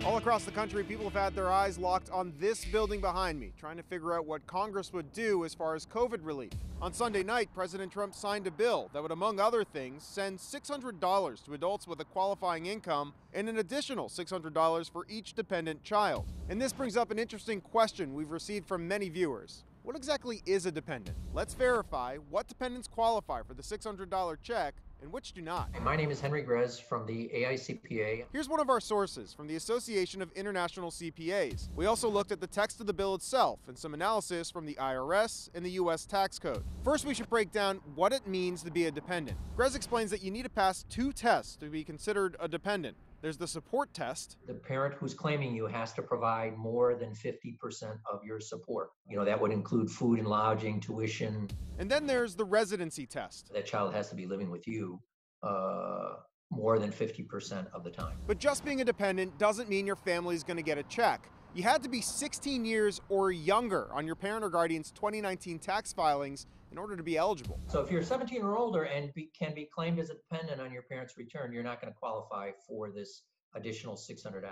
All across the country, people have had their eyes locked on this building behind me, trying to figure out what Congress would do as far as COVID relief. On Sunday night, President Trump signed a bill that would, among other things, send $600 to adults with a qualifying income and an additional $600 for each dependent child. And this brings up an interesting question we've received from many viewers. What exactly is a dependent? Let's verify what dependents qualify for the $600 check and which do not. My name is Henry Grez from the AICPA. Here's one of our sources from the Association of International CPAs. We also looked at the text of the bill itself and some analysis from the IRS and the U.S. tax code. First, we should break down what it means to be a dependent. Grez explains that you need to pass 2 tests to be considered a dependent. There's the support test. The parent who's claiming you has to provide more than 50% of your support. That would include food and lodging, tuition. And then there's the residency test. That child has to be living with you more than 50% of the time. But just being a dependent doesn't mean your family's going to get a check. You had to be 16 years or younger on your parent or guardian's 2019 tax filings in order to be eligible. So if you're 17 or older and can be claimed as a dependent on your parent's return, you're not going to qualify for this additional $600.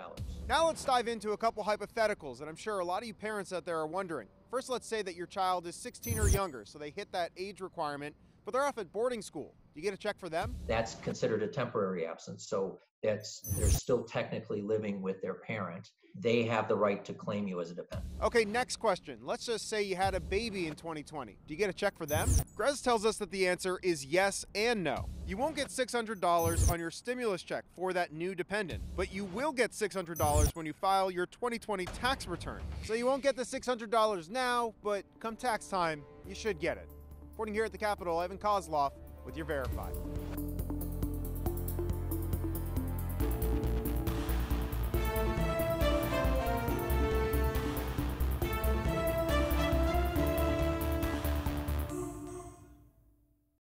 Now let's dive into a couple hypotheticals that I'm sure a lot of you parents out there are wondering. First, let's say that your child is 16 or younger, so they hit that age requirement, but they're off at boarding school. Do you get a check for them? That's considered a temporary absence, so they're still technically living with their parent. They have the right to claim you as a dependent. Okay, next question. Let's just say you had a baby in 2020. Do you get a check for them? Grez tells us that the answer is yes and no. You won't get $600 on your stimulus check for that new dependent, but you will get $600 when you file your 2020 tax return. So you won't get the $600 now, but come tax time, you should get it. Reporting here at the Capitol, Evan Kozloff with your Verified.